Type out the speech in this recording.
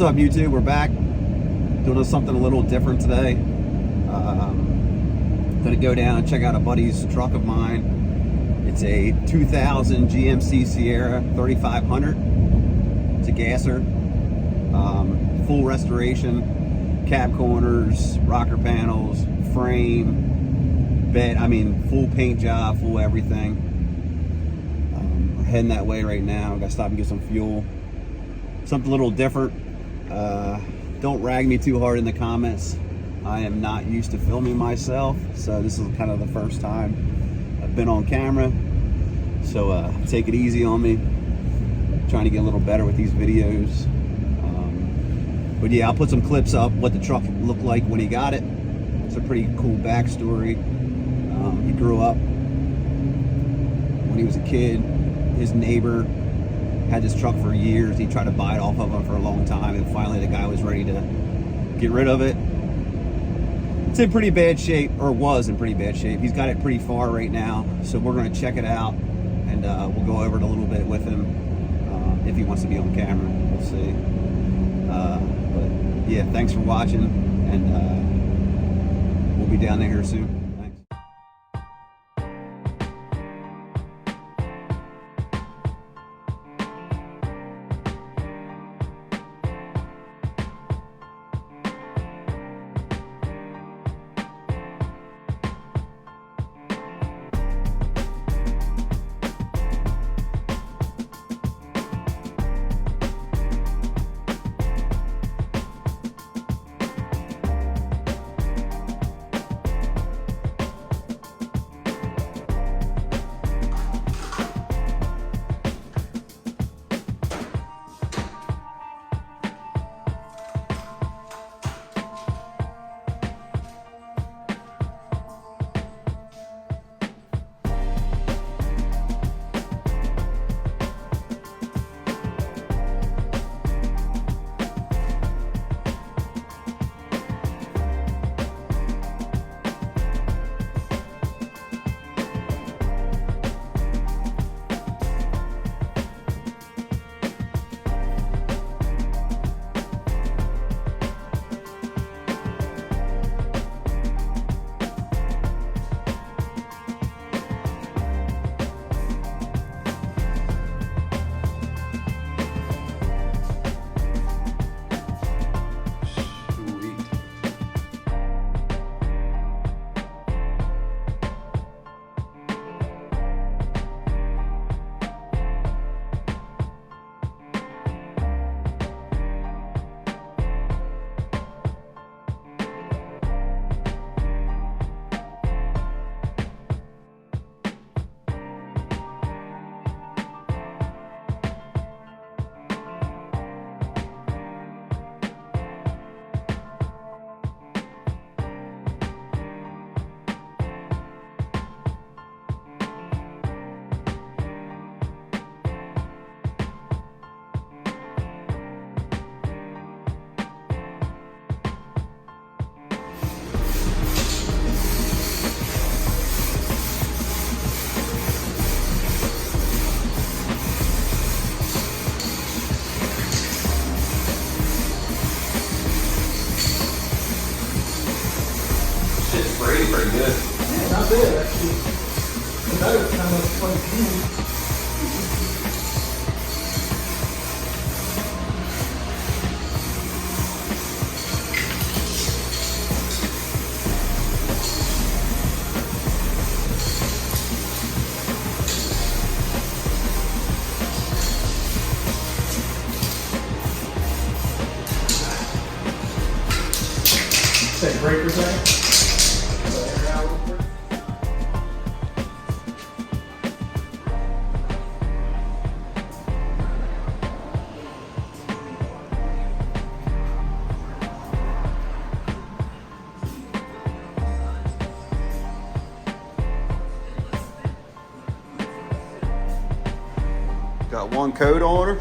What's up, YouTube? We're back doing something a little different today. Gonna go down and check out a buddy's truck of mine. It's a 2000 GMC Sierra 3500. It's a gasser, full restoration, cab corners, rocker panels, frame, bed. I mean, full paint job, full everything. We're heading that way right now. Gotta stop and get some fuel. Something a little different. Don't rag me too hard in the comments. I am not used to filming myself, so this is kind of the first time I've been on camera. So take it easy on me. Trying to get a little better with these videos. But yeah, I'll put some clips up what the truck looked like when he got it. It's a pretty cool backstory. He grew up when he was a kid. His neighbor had this truck for years. He tried to buy it off of him for a long time, and finally the guy was ready to get rid of it. It's in pretty bad shape, or was in pretty bad shape. He's got it pretty far right now, so we're going to check it out, and we'll go over it a little bit with him if he wants to be on camera. We'll see. But yeah, thanks for watching, and we'll be down there here soon. Pretty good. Yeah, not bad actually. That was kind of fun. Say breakers there. Got one coat on her.